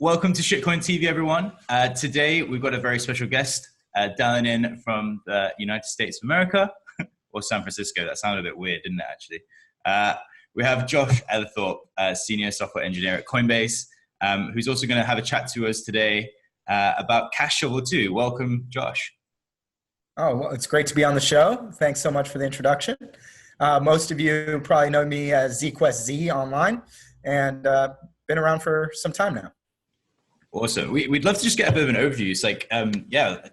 Welcome to Shitcoin TV, everyone. Today, we've got a very special guest dialing in from the United States of America, or San Francisco. That sounded a bit weird, didn't it, actually? We have Josh Ellithorpe, Senior Software Engineer at Coinbase, who's also going to have a chat to us today about CashShuffle too. Welcome, Josh. Oh, well, it's great to be on the show. Thanks so much for the introduction. Most of you probably know me as ZQuestZ online, and been around for some time now. Awesome. We'd love to just get a bit of an overview. It's like,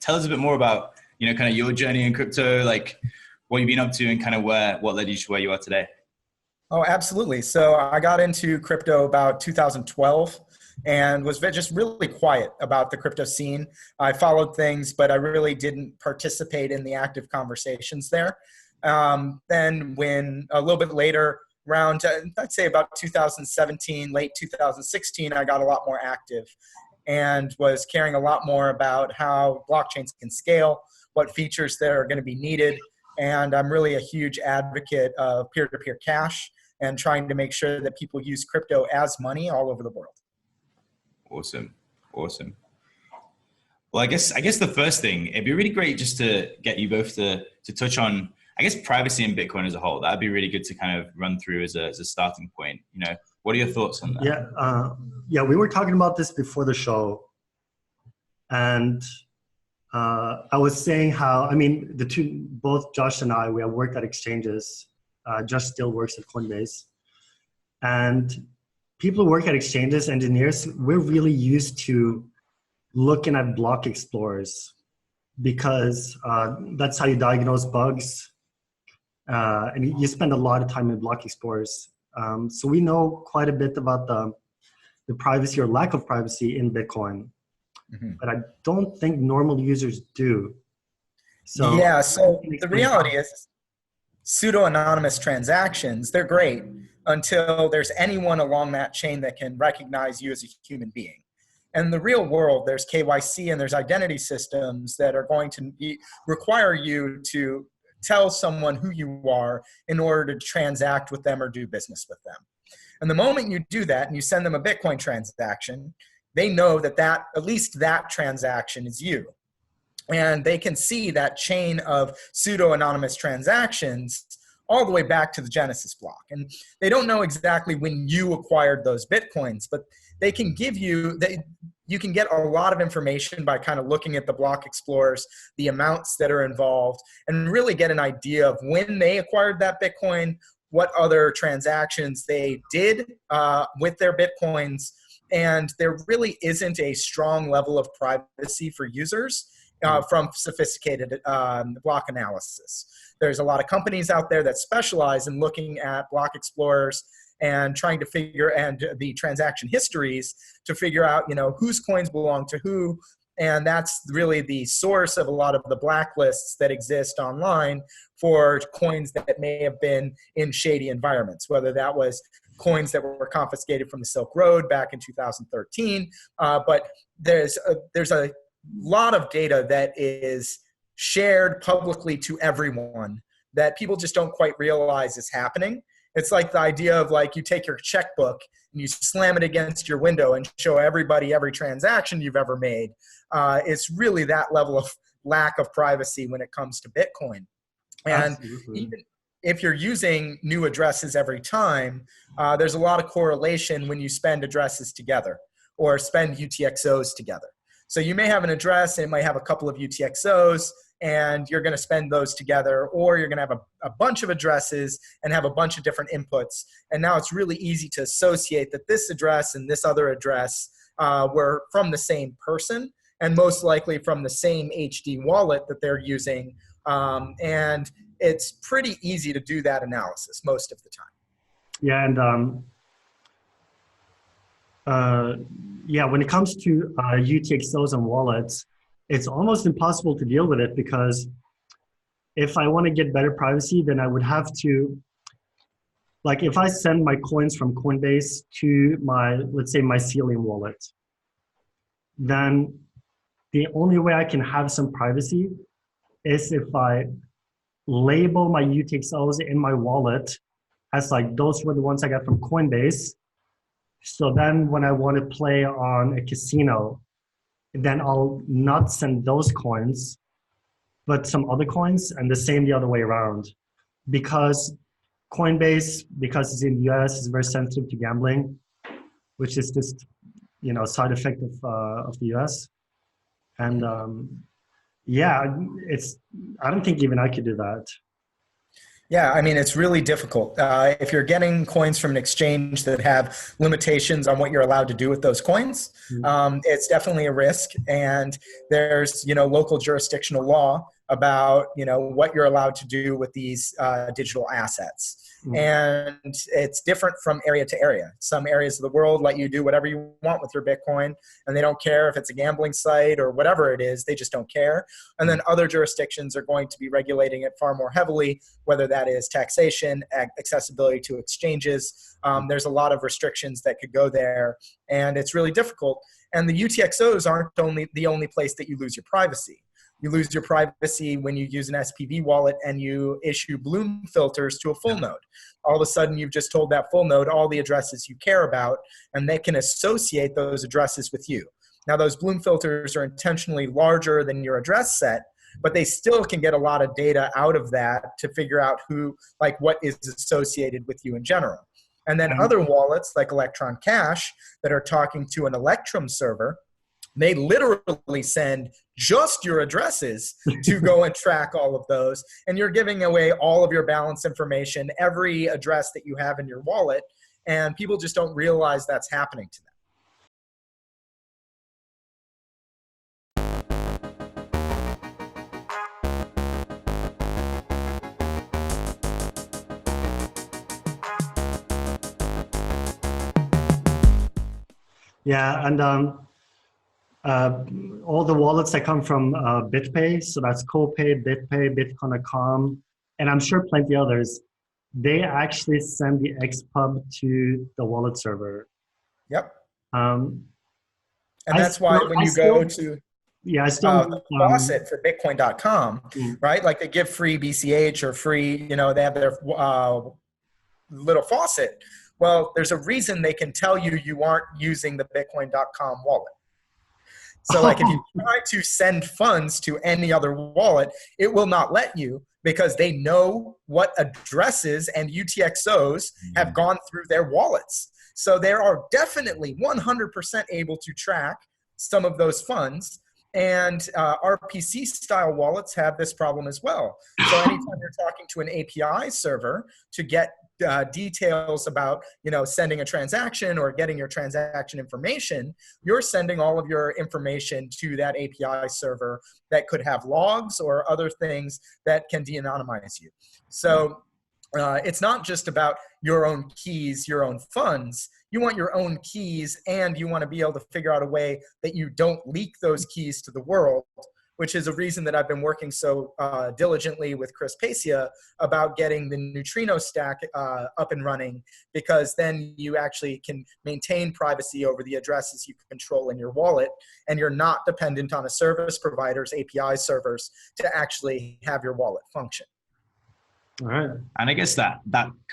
tell us a bit more about, kind of your journey in crypto, like what you've been up to and kind of what led you to where you are today. Oh, absolutely. So I got into crypto about 2012 and was just really quiet about the crypto scene. I followed things, but I really didn't participate in the active conversations there. Then when a little bit later, around, I'd say about 2017, late 2016, I got a lot more active and was caring a lot more about how blockchains can scale, what features that are going to be needed. And I'm really a huge advocate of peer-to-peer cash and trying to make sure that people use crypto as money all over the world. Awesome. Well, I guess the first thing, it'd be really great just to get you both to touch on, I guess, privacy in Bitcoin as a whole. That'd be really good to kind of run through as a starting point. What are your thoughts on that? Yeah, we were talking about this before the show, and I was saying how, both Josh and I, we have worked at exchanges. Josh still works at Coinbase, and people who work at exchanges, engineers, we're really used to looking at block explorers because that's how you diagnose bugs. And you spend a lot of time in block explorers. So we know quite a bit about the privacy or lack of privacy in Bitcoin, but I don't think normal users do. So the reality is pseudo-anonymous transactions, they're great until there's anyone along that chain that can recognize you as a human being. And in the real world, there's KYC and there's identity systems that are going to require you to tell someone who you are in order to transact with them or do business with them. And the moment you do that and you send them a Bitcoin transaction, they know that at least that transaction is you. And they can see that chain of pseudo-anonymous transactions all the way back to the Genesis block. And they don't know exactly when you acquired those Bitcoins, but they can give you, you can get a lot of information by kind of looking at the block explorers, the amounts that are involved, and really get an idea of when they acquired that Bitcoin, what other transactions they did with their Bitcoins. And there really isn't a strong level of privacy for users from sophisticated block analysis. There's a lot of companies out there that specialize in looking at block explorers and trying to figure, and the transaction histories to figure out, whose coins belong to who. And that's really the source of a lot of the blacklists that exist online for coins that may have been in shady environments, whether that was coins that were confiscated from the Silk Road back in 2013. But there's a lot of data that is shared publicly to everyone that people just don't quite realize is happening. It's like the idea of you take your checkbook and you slam it against your window and show everybody every transaction you've ever made. It's really that level of lack of privacy when it comes to Bitcoin. And even if you're using new addresses every time, there's a lot of correlation when you spend addresses together or spend UTXOs together. So you may have an address and it might have a couple of UTXOs, and you're going to spend those together, or you're going to have a bunch of addresses and have a bunch of different inputs. And now it's really easy to associate that this address and this other address were from the same person and most likely from the same HD wallet that they're using. And it's pretty easy to do that analysis most of the time. Yeah, and when it comes to UTXOs and wallets, it's almost impossible to deal with it because if I want to get better privacy, then I would have to, if I send my coins from Coinbase to let's say my Celium wallet, then the only way I can have some privacy is if I label my UTXOs in my wallet as those were the ones I got from Coinbase, So then when I want to play on a casino, then I'll not send those coins, but some other coins, and the same the other way around. Because Coinbase, because it's in the US, is very sensitive to gambling, which is just, side effect of the US. And yeah, I don't think even I could do that. Yeah, I mean, it's really difficult. If you're getting coins from an exchange that have limitations on what you're allowed to do with those coins, it's definitely a risk. And there's, local jurisdictional law about, what you're allowed to do with these digital assets. And it's different from area to area. Some areas of the world let you do whatever you want with your Bitcoin, and they don't care if it's a gambling site or whatever it is. They just don't care. And then other jurisdictions are going to be regulating it far more heavily, whether that is taxation, accessibility to exchanges. There's a lot of restrictions that could go there, and it's really difficult. And the UTXOs aren't the only place that you lose your privacy. You lose your privacy when you use an SPV wallet and you issue Bloom filters to a full node. All of a sudden, you've just told that full node all the addresses you care about, and they can associate those addresses with you. Now, those Bloom filters are intentionally larger than your address set, but they still can get a lot of data out of that to figure out what is associated with you in general. And then other wallets like Electron Cash that are talking to an Electrum server, they literally send just your addresses to go and track all of those. And you're giving away all of your balance information, every address that you have in your wallet. And people just don't realize that's happening to them. Yeah, and all the wallets that come from BitPay, so that's CoPay, BitPay, Bitcoin.com, and I'm sure plenty others, they actually send the XPub to the wallet server. Yep. And that's why when you go to the faucet for Bitcoin.com, right? Like they give free BCH or free, they have their little faucet. Well, there's a reason they can tell you aren't using the Bitcoin.com wallet. So like if you try to send funds to any other wallet, it will not let you because they know what addresses and UTXOs have gone through their wallets. So they are definitely 100% able to track some of those funds. And RPC style wallets have this problem as well. So anytime you're talking to an API server to get details about, sending a transaction or getting your transaction information, you're sending all of your information to that API server that could have logs or other things that can de-anonymize you. So it's not just about your own keys, your own funds. You want your own keys, and you want to be able to figure out a way that you don't leak those keys to the world, which is a reason that I've been working so diligently with Chris Pacia about getting the neutrino stack up and running, because then you actually can maintain privacy over the addresses you control in your wallet, and you're not dependent on a service provider's API servers to actually have your wallet function. All right. And I guess that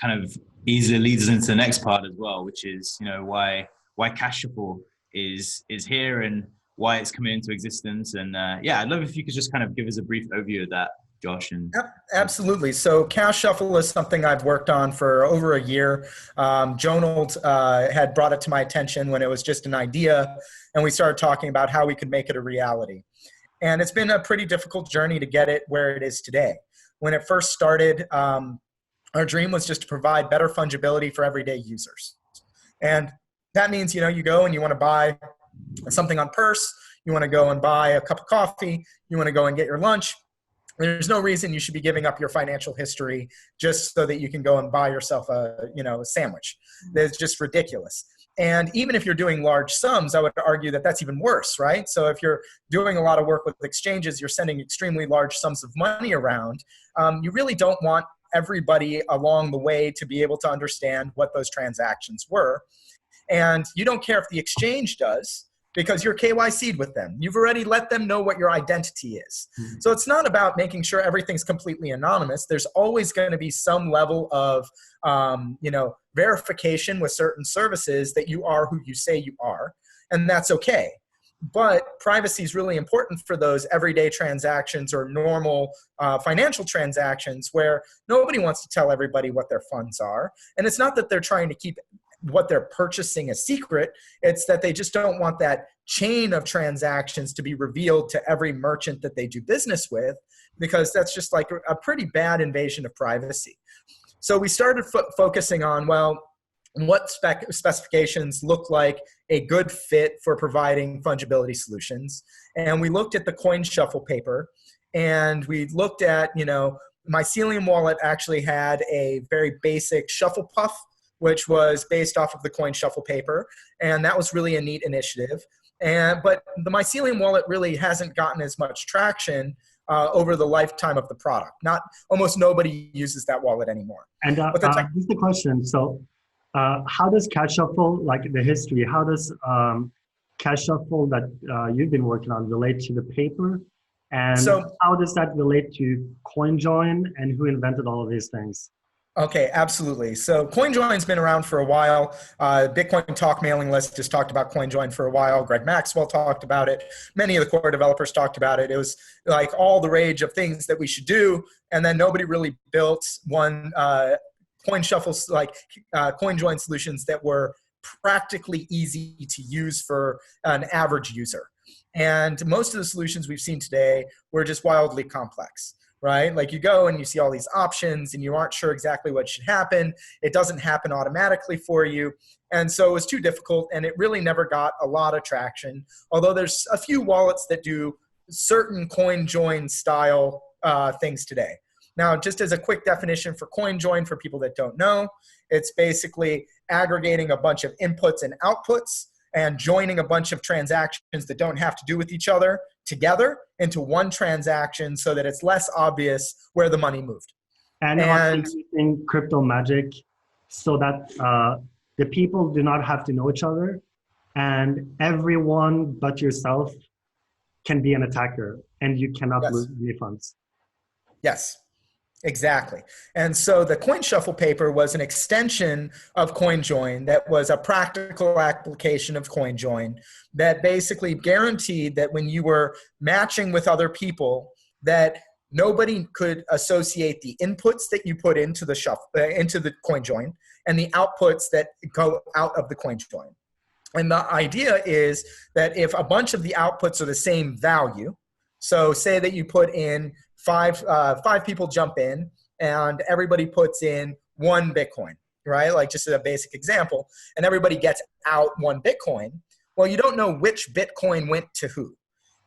kind of easily leads us into the next part as well, which is, why CashShuffle is here and why it's coming into existence. And I'd love if you could just kind of give us a brief overview of that, Josh. And absolutely. So CashShuffle is something I've worked on for over a year. Jonold had brought it to my attention when it was just an idea, and we started talking about how we could make it a reality. And it's been a pretty difficult journey to get it where it is today. When it first started, our dream was just to provide better fungibility for everyday users. And that means, you go and you want to buy something on Purse, you want to go and buy a cup of coffee, you want to go and get your lunch. There's no reason you should be giving up your financial history just so that you can go and buy yourself a sandwich. That's just ridiculous. And even if you're doing large sums, I would argue that that's even worse, right? So if you're doing a lot of work with exchanges, you're sending extremely large sums of money around, you really don't want everybody along the way to be able to understand what those transactions were. And you don't care if the exchange does, because you're KYC'd with them. You've already let them know what your identity is. So it's not about making sure everything's completely anonymous. There's always going to be some level of, verification with certain services that you are who you say you are, and that's okay. But privacy is really important for those everyday transactions or normal financial transactions where nobody wants to tell everybody what their funds are. And it's not that they're trying to keep what they're purchasing a secret. It's that they just don't want that chain of transactions to be revealed to every merchant that they do business with, because that's just like a pretty bad invasion of privacy. So we started focusing on, well, what specifications look like a good fit for providing fungibility solutions. And we looked at the CoinShuffle paper, and we looked at, Mycelium Wallet actually had a very basic shuffle puff, which was based off of the CoinShuffle paper. And that was really a neat initiative. But the Mycelium Wallet really hasn't gotten as much traction over the lifetime of the product. Almost nobody uses that wallet anymore. And here's the question. So how does CashShuffle, like the history, how does CashShuffle that you've been working on relate to the paper? And how does that relate to CoinJoin, and who invented all of these things? Okay, absolutely. So CoinJoin's been around for a while. Bitcoin Talk mailing list has talked about CoinJoin for a while. Greg Maxwell talked about it. Many of the core developers talked about it. It was like all the rage of things that we should do, and then nobody really built one CoinShuffle, CoinJoin solutions that were practically easy to use for an average user. And most of the solutions we've seen today were just wildly complex. Right? Like you go and you see all these options and you aren't sure exactly what should happen. It doesn't happen automatically for you. And so it was too difficult, and it really never got a lot of traction. Although there's a few wallets that do certain CoinJoin style things today. Now, just as a quick definition for CoinJoin for people that don't know, it's basically aggregating a bunch of inputs and outputs and joining a bunch of transactions that don't have to do with each other together into one transaction so that it's less obvious where the money moved. And using crypto magic so that the people do not have to know each other, and everyone but yourself can be an attacker, and you cannot lose refunds. Yes. Exactly. And so the CoinShuffle paper was an extension of CoinJoin that was a practical application of CoinJoin that basically guaranteed that when you were matching with other people, that nobody could associate the inputs that you put into the CoinJoin and the outputs that go out of the CoinJoin. And the idea is that if a bunch of the outputs are the same value, so say that you put in five people jump in and everybody puts in 1 Bitcoin, right? Like just as a basic example, and everybody gets out 1 Bitcoin. Well, you don't know which Bitcoin went to who.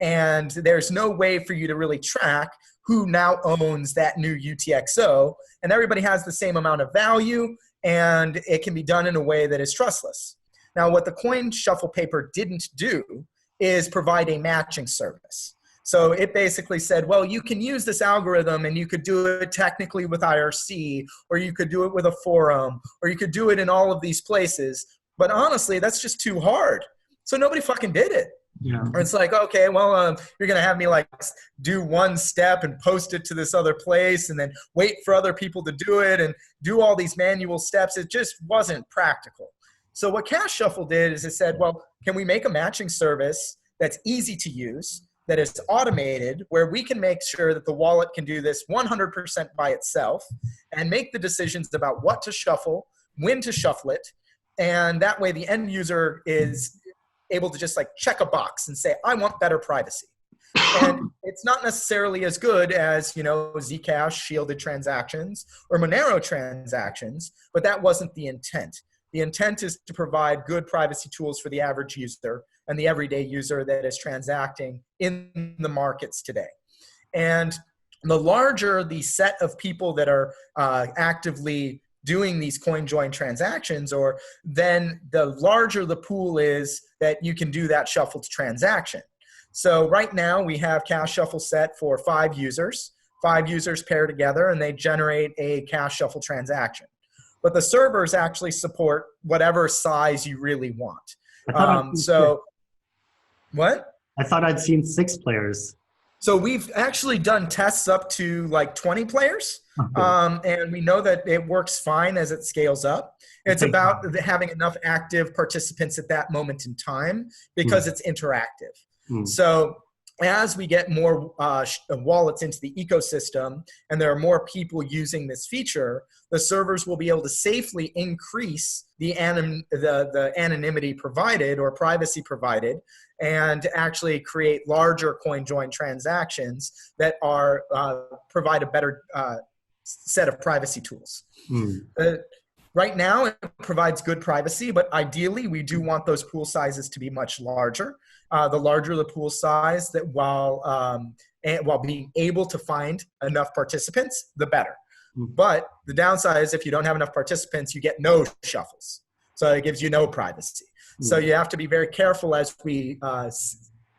And there's no way for you to really track who now owns that new UTXO. And everybody has the same amount of value, and it can be done in a way that is trustless. Now, what the CoinShuffle paper didn't do is provide a matching service. So it basically said, well, you can use this algorithm and you could do it technically with IRC, or you could do it with a forum, or you could do it in all of these places. But honestly, that's just too hard. So nobody fucking did it. Yeah. Or it's like, okay, well, you're going to have me like do one step and post it to this other place and then wait for other people to do it and do all these manual steps. It just wasn't practical. So what CashShuffle did is it said, well, can we make a matching service that's easy to use, that is automated, where we can make sure that the wallet can do this 100% by itself and make the decisions about what to shuffle, when to shuffle it. And that way the end user is able to just like check a box and say, I want better privacy. And it's not necessarily as good as, Zcash shielded transactions or Monero transactions, but that wasn't the intent. The intent is to provide good privacy tools for the average user and the everyday user that is transacting in the markets today. And the larger the set of people that are actively doing these CoinJoin transactions, or then the larger the pool is that you can do that shuffled transaction. So right now we have CashShuffle set for 5 users. 5 users pair together and they generate a CashShuffle transaction. But the servers actually support whatever size you really want. What? I thought I'd seen 6 players. So we've actually done tests up to like 20 players. Okay. And we know that it works fine as it scales up. It's Thank about God. having enough active participants at that moment in time because it's interactive. Mm. So as we get more wallets into the ecosystem and there are more people using this feature, the servers will be able to safely increase the anonymity provided or privacy provided and actually create larger CoinJoin transactions that are provide a better set of privacy tools. Right now, it provides good privacy, but ideally, we do want those pool sizes to be much larger. The larger the pool size, that while being able to find enough participants, the better. But the downside is if you don't have enough participants, you get no shuffles. So it gives you no privacy. So you have to be very careful as we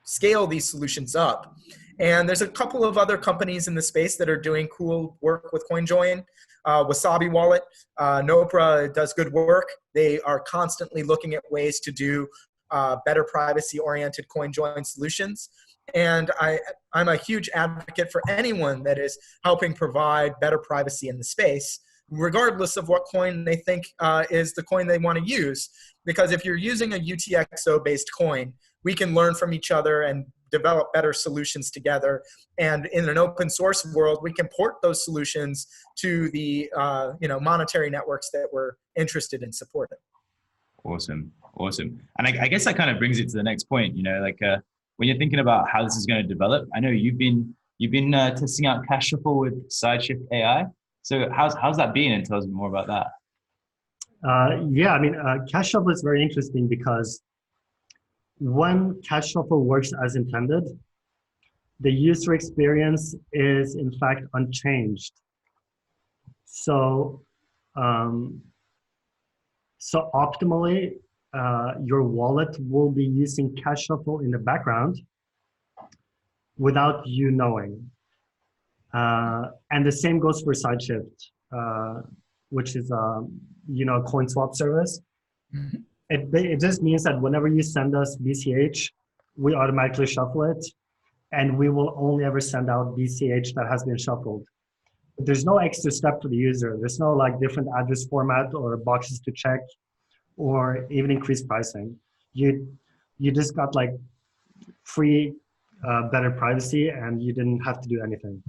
scale these solutions up. And there's a couple of other companies in the space that are doing cool work with CoinJoin. Wasabi Wallet, Nopra does good work. They are constantly looking at ways to do better privacy-oriented CoinJoin solutions. And I'm a huge advocate for anyone that is helping provide better privacy in the space, regardless of what coin they think is the coin they want to use. Because if you're using a UTXO-based coin, we can learn from each other and develop better solutions together. And in an open source world, we can port those solutions to the monetary networks that we're interested in supporting. Awesome. And I guess that kind of brings it to the next point. When you're thinking about how this is going to develop, I know you've been testing out CashShuffle with SideShift AI. So how's that been? And tell us more about that. CashShuffle is very interesting because when CashShuffle works as intended, the user experience is in fact unchanged. So optimally, your wallet will be using CashShuffle in the background without you knowing. And the same goes for SideShift, which is a coin swap service. Mm-hmm. It just means that whenever you send us BCH, we automatically shuffle it, and we will only ever send out BCH that has been shuffled. There's no extra step for the user. There's no like different address format or boxes to check, or even increased pricing. You just got like free, better privacy, and you didn't have to do anything.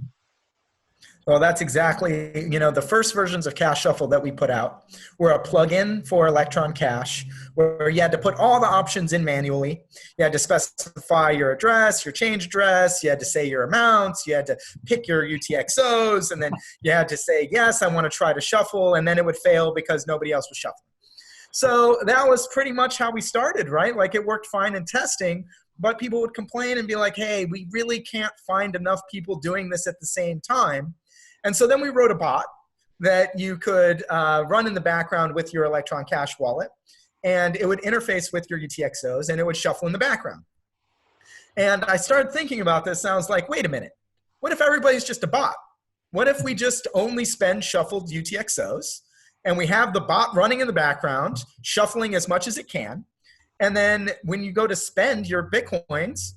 Well, that's exactly, the first versions of CashShuffle that we put out were a plugin for Electron Cash, where you had to put all the options in manually. You had to specify your address, your change address. You had to say your amounts. You had to pick your UTXOs. And then you had to say, yes, I want to try to shuffle. And then it would fail because nobody else was shuffling. So that was pretty much how we started, right? Like it worked fine in testing, but people would complain and be like, hey, we really can't find enough people doing this at the same time. And so then we wrote a bot that you could run in the background with your Electron Cash wallet, and it would interface with your UTXOs, and it would shuffle in the background. And I started thinking about this, and I was like, wait a minute. What if everybody's just a bot? What if we just only spend shuffled UTXOs, and we have the bot running in the background, shuffling as much as it can, and then when you go to spend your Bitcoins,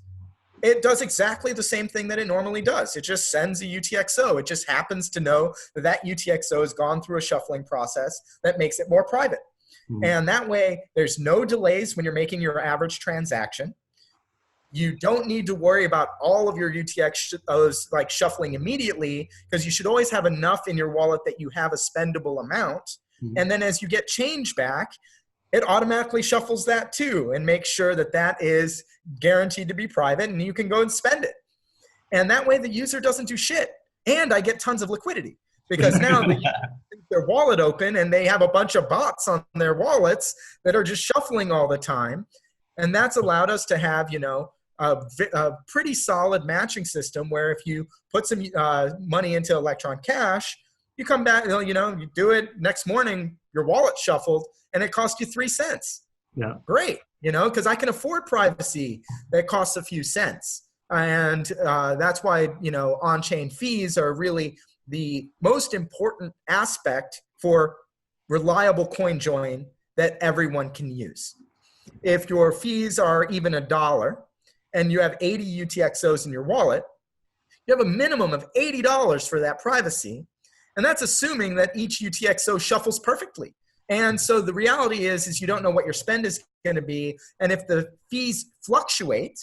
it does exactly the same thing that it normally does. It just sends a UTXO. It just happens to know that that UTXO has gone through a shuffling process that makes it more private. Mm-hmm. And that way, there's no delays when you're making your average transaction. You don't need to worry about all of your UTXOs like shuffling immediately, because you should always have enough in your wallet that you have a spendable amount. Mm-hmm. And then as you get change back, it automatically shuffles that too and makes sure that that is guaranteed to be private and you can go and spend it. And that way the user doesn't do shit. And I get tons of liquidity because now they keep their wallet open and they have a bunch of bots on their wallets that are just shuffling all the time. And that's allowed us to have, a pretty solid matching system where if you put some money into Electron Cash, you come back, you do it next morning, your wallet shuffled, and it cost you 3 cents. Yeah. Great, because I can afford privacy that costs a few cents. And that's why, on-chain fees are really the most important aspect for reliable CoinJoin that everyone can use. If your fees are even $1, and you have 80 UTXOs in your wallet, you have a minimum of $80 for that privacy. And that's assuming that each UTXO shuffles perfectly. And so the reality is you don't know what your spend is going to be. And if the fees fluctuate,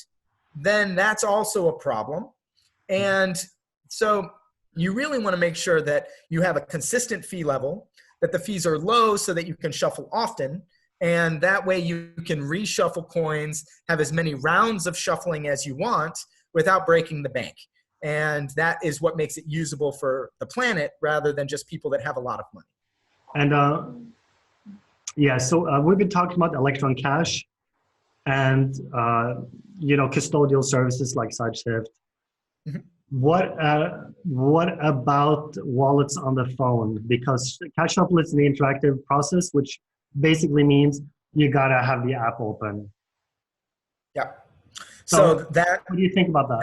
then that's also a problem. And so you really want to make sure that you have a consistent fee level, that the fees are low so that you can shuffle often. And that way you can reshuffle coins, have as many rounds of shuffling as you want without breaking the bank. And that is what makes it usable for the planet rather than just people that have a lot of money. And yeah, so we've been talking about electron cash and, custodial services like SideShift. Mm-hmm. What about wallets on the phone? Because CashShuffle is an interactive process, which basically means you gotta have the app open. Yeah. So what do you think about that?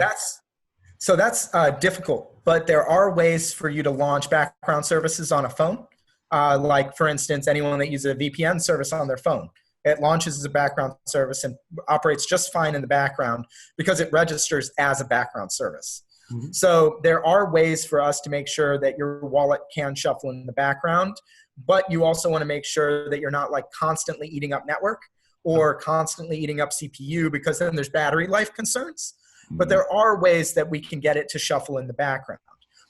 That's difficult, but there are ways for you to launch background services on a phone. Like, for instance, anyone that uses a VPN service on their phone. It launches as a background service and operates just fine in the background because it registers as a background service. Mm-hmm. So there are ways for us to make sure that your wallet can shuffle in the background, but you also want to make sure that you're not like constantly eating up network or constantly eating up CPU, because then there's battery life concerns. But there are ways that we can get it to shuffle in the background.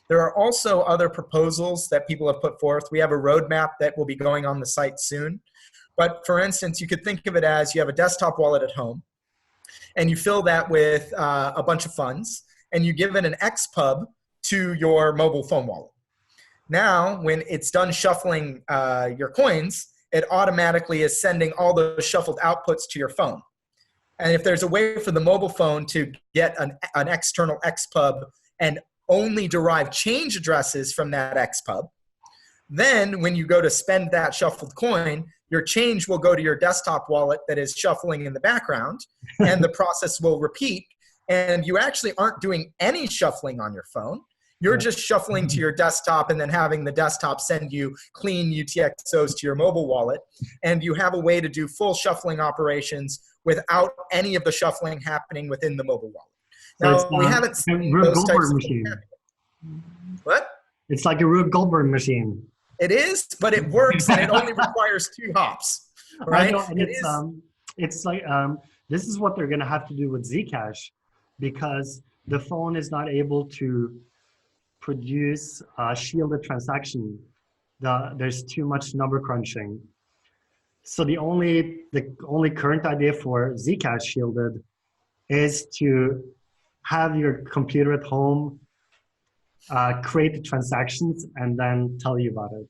There are also other proposals that people have put forth. We have a roadmap that will be going on the site soon. But for instance, you could think of it as you have a desktop wallet at home, and you fill that with a bunch of funds, and you give it an XPub to your mobile phone wallet. Now, when it's done shuffling your coins, it automatically is sending all those shuffled outputs to your phone. And if there's a way for the mobile phone to get an external XPub and only derive change addresses from that XPub, then when you go to spend that shuffled coin, your change will go to your desktop wallet that is shuffling in the background, and the process will repeat. And you actually aren't doing any shuffling on your phone. You're just shuffling to your desktop and then having the desktop send you clean UTXOs to your mobile wallet. And you have a way to do full shuffling operations without any of the shuffling happening within the mobile wallet. Now, we haven't seen those types of machine. What? It's like a Rube Goldberg machine. It is, but it works, and it only requires 2 hops. Right? I know, it's like this is what they're going to have to do with Zcash, because the phone is not able to produce a shielded transaction. There's too much number crunching. So the only current idea for Zcash shielded is to have your computer at home create the transactions and then tell you about it,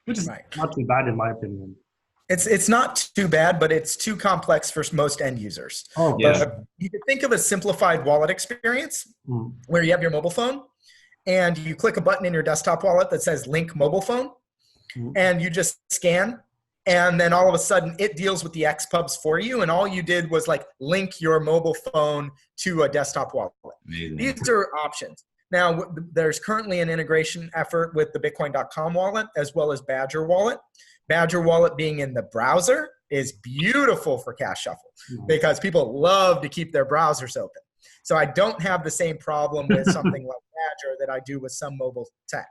which is not too bad in my opinion. It's not too bad, but it's too complex for most end users. Oh, yeah. You could think of a simplified wallet experience where you have your mobile phone and you click a button in your desktop wallet that says link mobile phone, and you just scan, and then all of a sudden it deals with the XPubs for you, and all you did was like link your mobile phone to a desktop wallet. Amazing. These are options. Now, there's currently an integration effort with the Bitcoin.com wallet as well as Badger Wallet. Badger Wallet being in the browser is beautiful for CashShuffle because people love to keep their browsers open. So I don't have the same problem with something like Badger that I do with some mobile tech.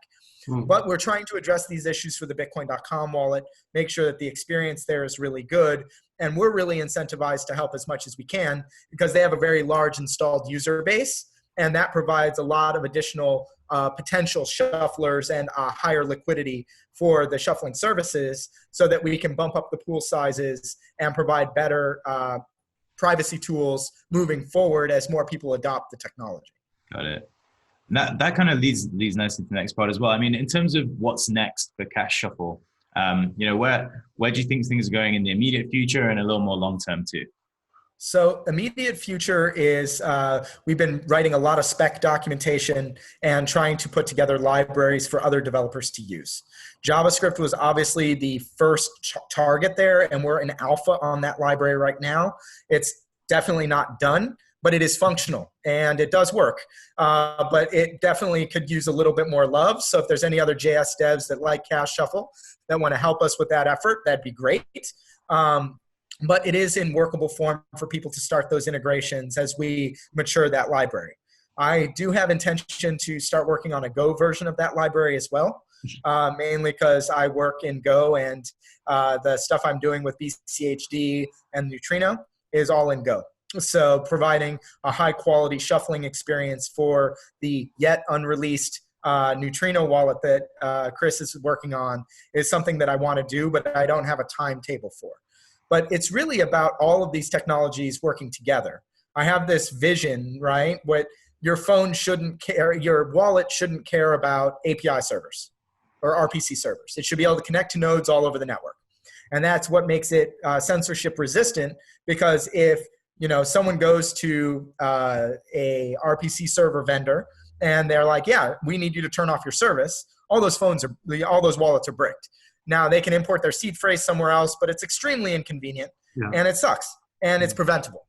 But we're trying to address these issues for the Bitcoin.com wallet, make sure that the experience there is really good. And we're really incentivized to help as much as we can because they have a very large installed user base. And that provides a lot of additional potential shufflers and higher liquidity for the shuffling services so that we can bump up the pool sizes and provide better privacy tools moving forward as more people adopt the technology. Got it. That kind of leads nicely to the next part as well. I mean, in terms of what's next for CashShuffle, where do you think things are going in the immediate future and a little more long term too? So immediate future is we've been writing a lot of spec documentation and trying to put together libraries for other developers to use. JavaScript was obviously the first target there, and we're in alpha on that library right now. It's definitely not done, but it is functional and it does work. But it definitely could use a little bit more love. So if there's any other JS devs that like CashShuffle that want to help us with that effort, that'd be great. but it is in workable form for people to start those integrations as we mature that library. I do have intention to start working on a Go version of that library as well, mainly because I work in Go, and the stuff I'm doing with BCHD and Neutrino is all in Go. So providing a high quality shuffling experience for the yet unreleased Neutrino wallet that Chris is working on is something that I want to do, but I don't have a timetable for. But it's really about all of these technologies working together. I have this vision, right? What your phone shouldn't care, your wallet shouldn't care about API servers or RPC servers. It should be able to connect to nodes all over the network. And that's what makes it censorship resistant, because if someone goes to a RPC server vendor and they're like, yeah, we need you to turn off your service, all those wallets are bricked. Now they can import their seed phrase somewhere else, but it's extremely inconvenient, and it sucks, and it's preventable.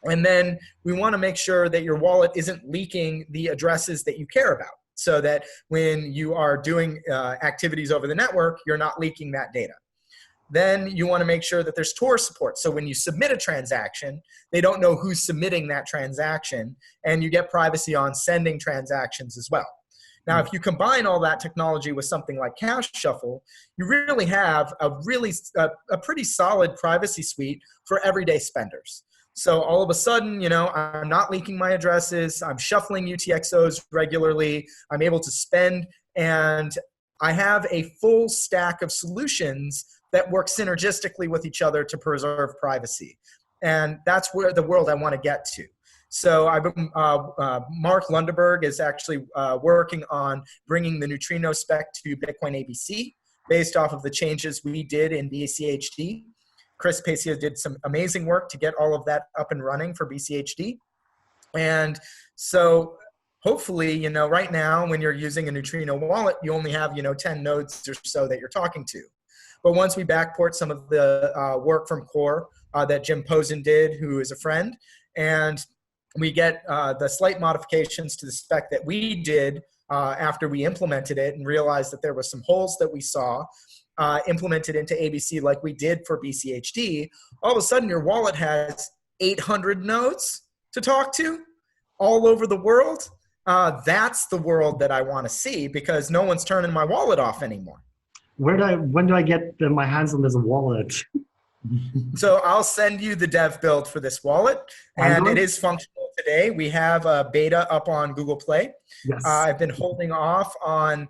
And then we want to make sure that your wallet isn't leaking the addresses that you care about, so that when you are doing activities over the network, you're not leaking that data. Then you want to make sure that there's Tor support. So when you submit a transaction, they don't know who's submitting that transaction, and you get privacy on sending transactions as well. Now, if you combine all that technology with something like CashShuffle, you really have a pretty solid privacy suite for everyday spenders. So all of a sudden, I'm not leaking my addresses, I'm shuffling UTXOs regularly, I'm able to spend, and I have a full stack of solutions that work synergistically with each other to preserve privacy. And that's where the world I want to get to. So Mark Lundeberg is actually working on bringing the Neutrino spec to Bitcoin ABC based off of the changes we did in BCHD. Chris Pacia did some amazing work to get all of that up and running for BCHD. And so hopefully, right now when you're using a Neutrino wallet, you only have, 10 nodes or so that you're talking to. But once we backport some of the work from Core that Jim Posen did, who is a friend, and we get the slight modifications to the spec that we did after we implemented it and realized that there was some holes that we saw implemented into ABC like we did for BCHD, all of a sudden your wallet has 800 nodes to talk to all over the world. That's the world that I want to see, because no one's turning my wallet off anymore. When do I get my hands on this wallet? So I'll send you the dev build for this wallet, and it is functional today. We have a beta up on Google Play. Yes. I've been holding off on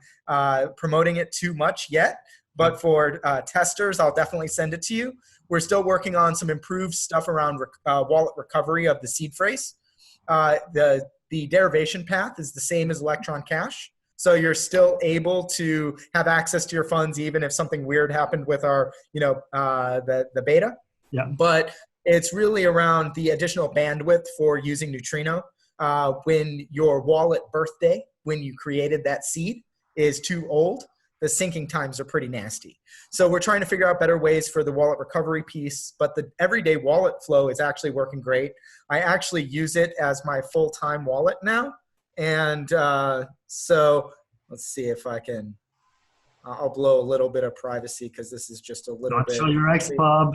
promoting it too much yet, but for testers, I'll definitely send it to you. We're still working on some improved stuff around wallet recovery of the seed phrase. The derivation path is the same as Electron Cash. So you're still able to have access to your funds even if something weird happened with our, the beta. Yeah. But it's really around the additional bandwidth for using Neutrino. When your wallet birthday, when you created that seed, is too old, the syncing times are pretty nasty. So we're trying to figure out better ways for the wallet recovery piece, but the everyday wallet flow is actually working great. I actually use it as my full-time wallet now. And so let's see if I can, I'll blow a little bit of privacy because this is just a little bit. Not show your XPub.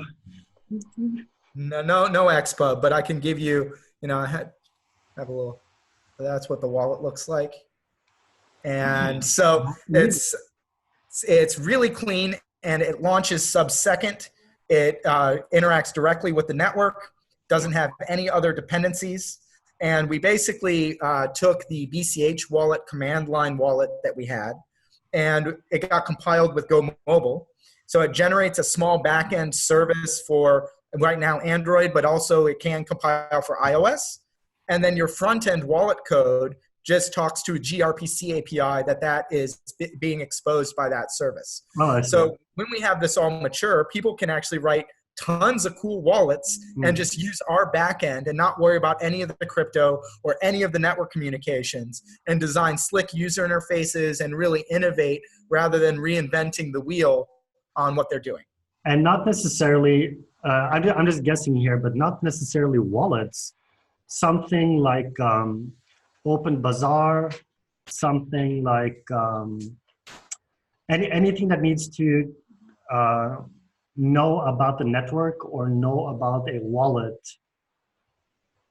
No XPub, but I can give you, I have a little, that's what the wallet looks like. And so it's really clean and it launches sub-second. It interacts directly with the network, doesn't have any other dependencies. And we basically took the BCH wallet command line wallet that we had, and it got compiled with Go Mobile. So it generates a small backend service for right now Android, but also it can compile for iOS. And then your front-end wallet code just talks to a gRPC API that is being exposed by that service. Oh, so when we have this all mature, people can actually write tons of cool wallets and just use our backend and not worry about any of the crypto or any of the network communications, and design slick user interfaces and really innovate rather than reinventing the wheel on what they're doing. And not necessarily, I'm just guessing here, but not necessarily wallets. Something like Open Bazaar, something like anything that needs to know about the network or know about a wallet.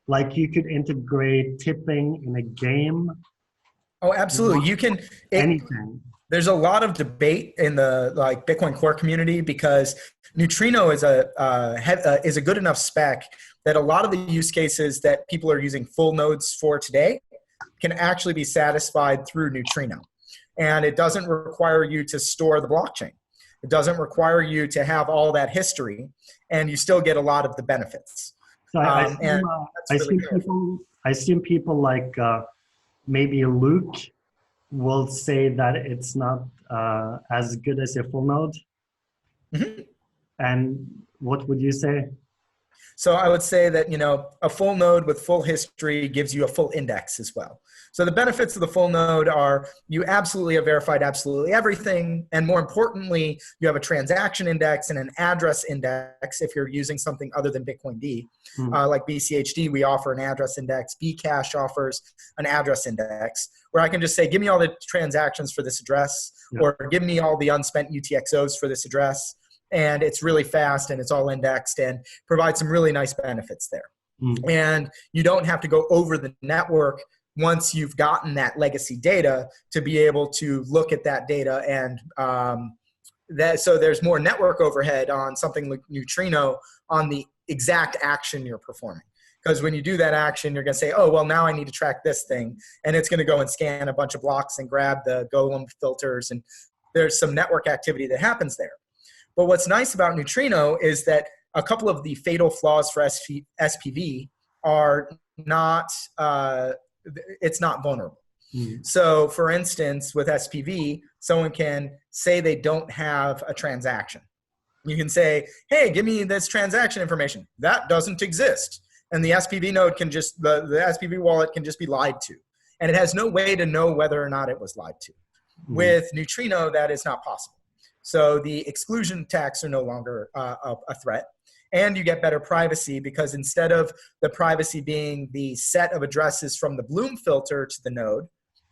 Like you could integrate tipping in a game. Oh, absolutely. You can, anything. There's a lot of debate in the like Bitcoin core community because Neutrino is a good enough spec that a lot of the use cases that people are using full nodes for today can actually be satisfied through Neutrino. And it doesn't require you to store the blockchain. It doesn't require you to have all that history, and you still get a lot of the benefits. So I assume people like maybe Luke will say that it's not as good as a full node. Mm-hmm. And what would you say? So I would say that, you know, a full node with full history gives you a full index as well. So the benefits of the full node are you absolutely have verified absolutely everything. And more importantly, you have a transaction index and an address index if you're using something other than Bitcoin D. Like BCHD, we offer an address index. Bcash offers an address index where I can just say, give me all the transactions for this address, or give me all the unspent UTXOs for this address. And it's really fast and it's all indexed and provides some really nice benefits there. And you don't have to go over the network once you've gotten that legacy data to be able to look at that data. And so there's more network overhead on something like Neutrino on the exact action you're performing. Because when you do that action, you're going to say, oh, well, now I need to track this thing. And it's going to go and scan a bunch of blocks and grab the Golem filters. And there's some network activity that happens there. But what's nice about Neutrino is that a couple of the fatal flaws for SPV are not, it's not vulnerable. So for instance, with SPV, someone can say they don't have a transaction. You can say, hey, give me this transaction information. That doesn't exist. And the SPV node can just, the SPV wallet can just be lied to. And it has no way to know whether or not it was lied to. With Neutrino, that is not possible. So the exclusion attacks are no longer a threat. And you get better privacy because instead of the privacy being the set of addresses from the Bloom filter to the node,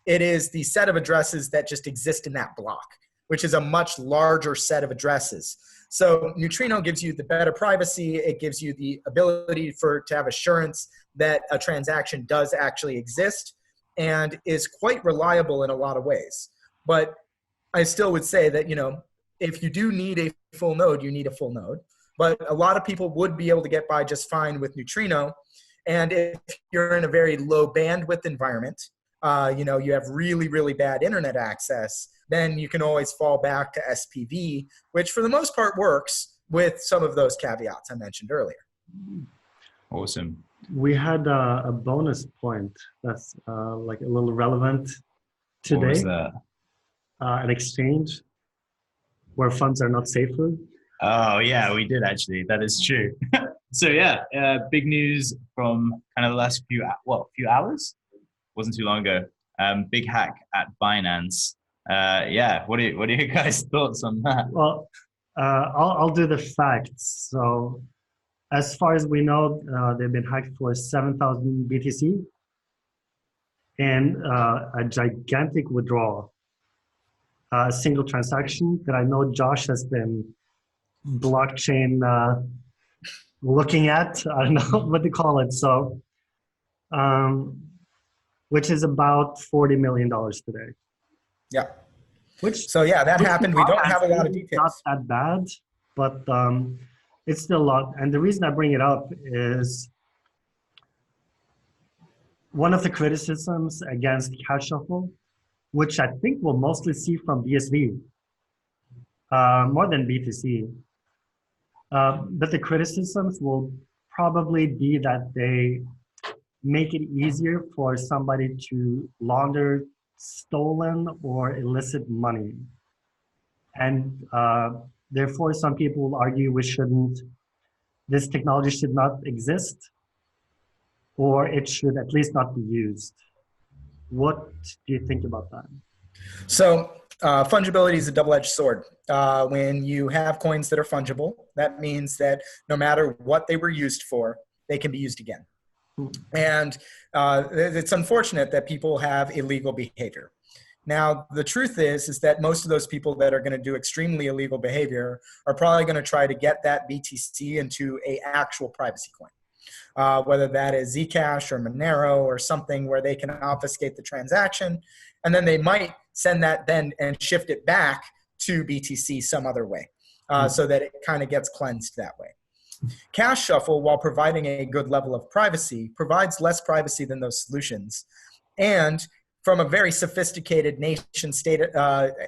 it is the set of addresses that just exist in that block, which is a much larger set of addresses. So Neutrino gives you the better privacy. It gives you the ability to have assurance that a transaction does actually exist and is quite reliable in a lot of ways. But I still would say that, you know, if you do need a full node, you need a full node. But a lot of people would be able to get by just fine with Neutrino. And if you're in a very low bandwidth environment, you know, you have really, really bad internet access, then you can always fall back to SPV, which for the most part works with some of those caveats I mentioned earlier. Awesome. We had a bonus point that's like a little relevant today. What was that? An exchange where funds are not safer. Oh yeah, we did actually. That is true. So yeah, big news from kind of the last few hours. Wasn't too long ago. Big hack at Binance. Yeah, what are your guys' thoughts on that? Well, I'll do the facts. So, as far as we know, they've been hacked for 7,000 BTC and a gigantic withdrawal. A single transaction that I know Josh has been blockchain looking at. I don't know what to call it. So, which is about $40 million today. Yeah. So yeah, that happened. We don't have a lot of details. Not that bad, but it's still a lot. And the reason I bring it up is one of the criticisms against CashShuffle, which I think we'll mostly see from BSV, more than BTC. But the criticisms will probably be that they make it easier for somebody to launder stolen or illicit money. And therefore, some people will argue this technology should not exist, or it should at least not be used. What do you think about that? So fungibility is a double-edged sword. When you have coins that are fungible, that means that no matter what they were used for, they can be used again. And it's unfortunate that people have illegal behavior. Now, the truth is that most of those people that are going to do extremely illegal behavior are probably going to try to get that BTC into a actual privacy coin, whether that is Zcash or Monero or something where they can obfuscate the transaction, and then they might send that then and shift it back to BTC some other way, so that it kind of gets cleansed that way. CashShuffle, while providing a good level of privacy, provides less privacy than those solutions. And from a very sophisticated nation state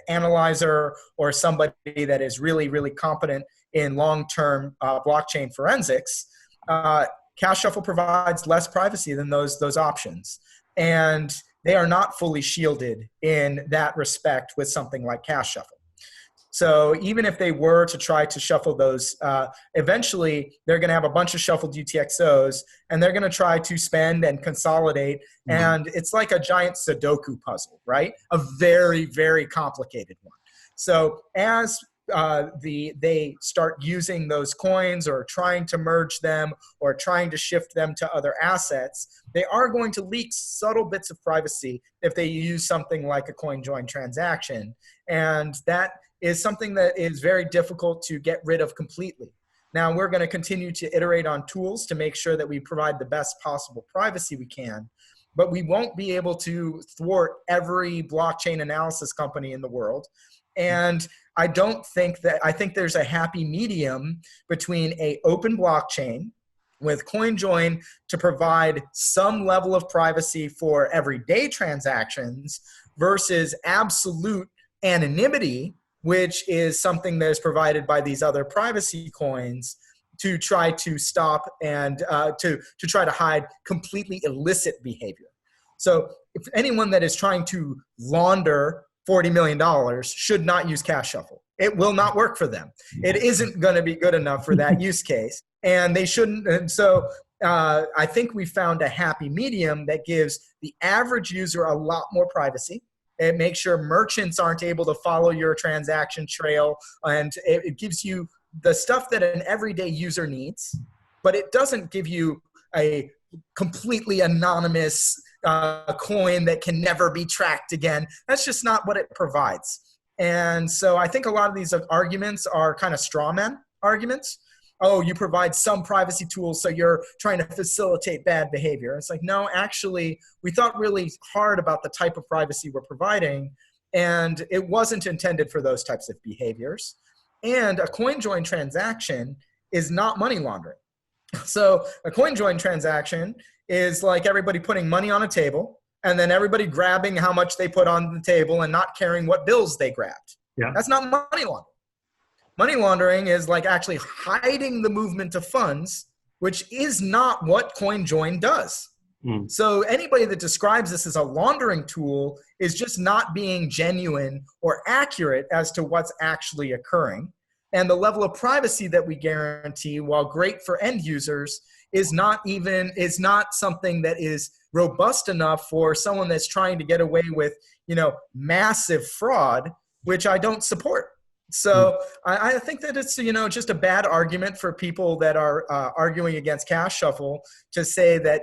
analyzer or somebody that is really, really competent in long-term blockchain forensics, CashShuffle provides less privacy than those options. And they are not fully shielded in that respect with something like CashShuffle. So even if they were to try to shuffle those, eventually they're going to have a bunch of shuffled UTXOs, and they're going to try to spend and consolidate. And it's like a giant Sudoku puzzle, right? A very, very complicated one. So as they start using those coins or trying to merge them or trying to shift them to other assets, they are going to leak subtle bits of privacy if they use something like a CoinJoin transaction. And that is something that is very difficult to get rid of completely. Now, we're going to continue to iterate on tools to make sure that we provide the best possible privacy we can, but we won't be able to thwart every blockchain analysis company in the world. And I think there's a happy medium between an open blockchain with CoinJoin to provide some level of privacy for everyday transactions versus absolute anonymity, which is something that is provided by these other privacy coins to try to stop and to try to hide completely illicit behavior. So if anyone that is trying to launder $40 million should not use CashShuffle. It will not work for them. It isn't going to be good enough for that use case, and they shouldn't. And so I think we found a happy medium that gives the average user a lot more privacy. It makes sure merchants aren't able to follow your transaction trail, and it gives you the stuff that an everyday user needs, but it doesn't give you a completely anonymous coin that can never be tracked again. That's just not what it provides. And so I think a lot of these arguments are kind of straw man arguments. Oh, you provide some privacy tools, so you're trying to facilitate bad behavior. It's like, no, actually, we thought really hard about the type of privacy we're providing, and it wasn't intended for those types of behaviors. And a CoinJoin transaction is not money laundering. So a CoinJoin transaction is like everybody putting money on a table and then everybody grabbing how much they put on the table and not caring what bills they grabbed. Yeah. That's not money laundering. Money laundering is like actually hiding the movement of funds, which is not what CoinJoin does. So anybody that describes this as a laundering tool is just not being genuine or accurate as to what's actually occurring. And the level of privacy that we guarantee, while great for end users, is not something that is robust enough for someone that's trying to get away with, massive fraud, which I don't support. So I think that it's, just a bad argument for people that are arguing against CashShuffle to say that,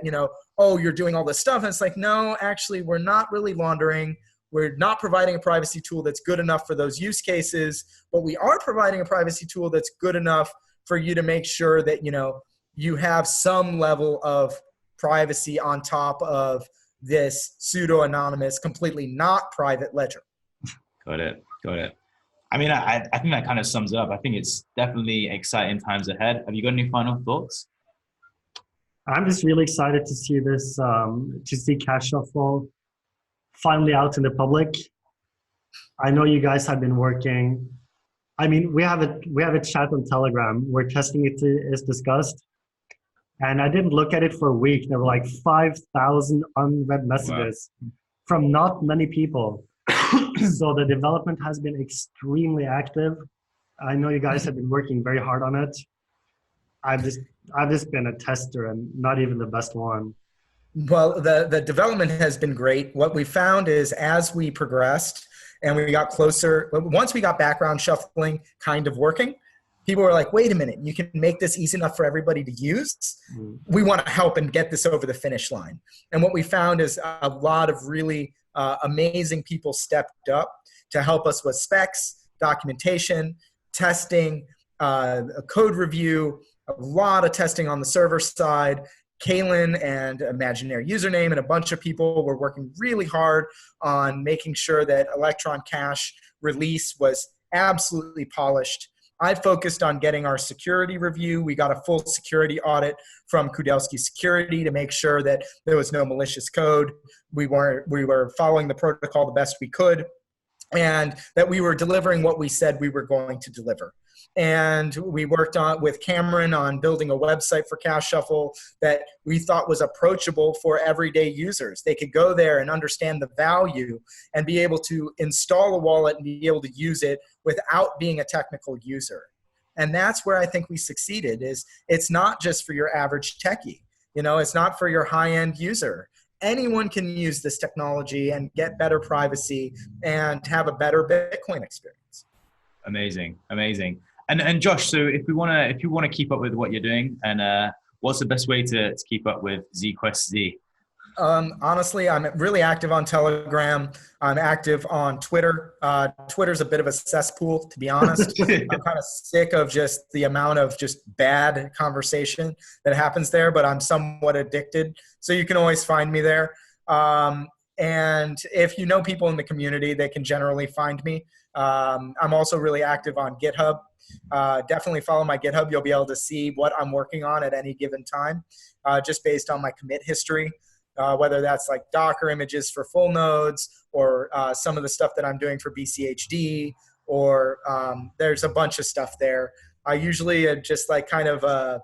oh, you're doing all this stuff. And it's like, no, actually, we're not really laundering. We're not providing a privacy tool that's good enough for those use cases, but we are providing a privacy tool that's good enough for you to make sure that, you have some level of privacy on top of this pseudo-anonymous, completely not private ledger. Got it. I mean, I think that kind of sums it up. I think it's definitely exciting times ahead. Have you got any final thoughts? I'm just really excited to see this, to see CashShuffle finally out in the public. I know you guys have been working. I mean, we have a chat on Telegram where testing it is discussed. And I didn't look at it for a week. There were like 5,000 unread messages from not many people. So the development has been extremely active. I know you guys have been working very hard on it. I've just been a tester and not even the best one. Well, the development has been great. What we found is as we progressed and we got closer, once we got background shuffling kind of working, people were like, wait a minute, you can make this easy enough for everybody to use? We want to help and get this over the finish line. And what we found is a lot of really amazing people stepped up to help us with specs, documentation, testing, a code review, a lot of testing on the server side. Kalen and Imaginary Username and a bunch of people were working really hard on making sure that Electron Cash release was absolutely polished. I focused on getting our security review. We got a full security audit from Kudelski Security to make sure that there was no malicious code. We were following the protocol the best we could, and that we were delivering what we said we were going to deliver. And we worked with Cameron on building a website for CashShuffle that we thought was approachable for everyday users. They could go there and understand the value and be able to install a wallet and be able to use it without being a technical user. And that's where I think we succeeded. Is it's not just for your average techie. It's not for your high-end user. Anyone can use this technology and get better privacy and have a better Bitcoin experience. Amazing. And Josh, so if you want to keep up with what you're doing, and what's the best way to keep up with ZQuestZ? Honestly, I'm really active on Telegram. I'm active on Twitter. Twitter's a bit of a cesspool, to be honest. I'm kind of sick of just the amount of just bad conversation that happens there, but I'm somewhat addicted. So you can always find me there. And if you know people in the community, they can generally find me. I'm also really active on GitHub. Definitely follow my GitHub. You'll be able to see what I'm working on at any given time, just based on my commit history, whether that's like Docker images for full nodes or some of the stuff that I'm doing for BCHD, or there's a bunch of stuff there. I usually just like kind of a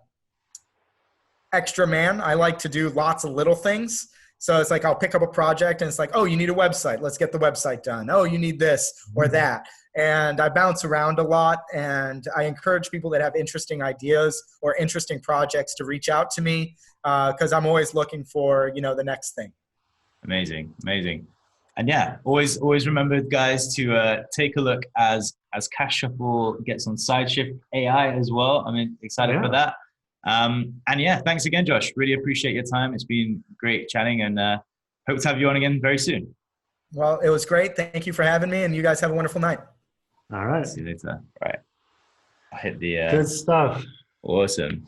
extra man. I like to do lots of little things. So it's like I'll pick up a project and it's like, oh, you need a website. Let's get the website done. Oh, you need this or that. And I bounce around a lot, and I encourage people that have interesting ideas or interesting projects to reach out to me because I'm always looking for, the next thing. Amazing. And yeah, always remember, guys, to take a look as CashShuffle gets on SideShift AI as well. I'm excited for that. And yeah, thanks again, Josh. Really appreciate your time. It's been great chatting, and hope to have you on again very soon. Well, it was great. Thank you for having me, and you guys have a wonderful night. All right. See you later. All right. I hit the... Good stuff. Awesome.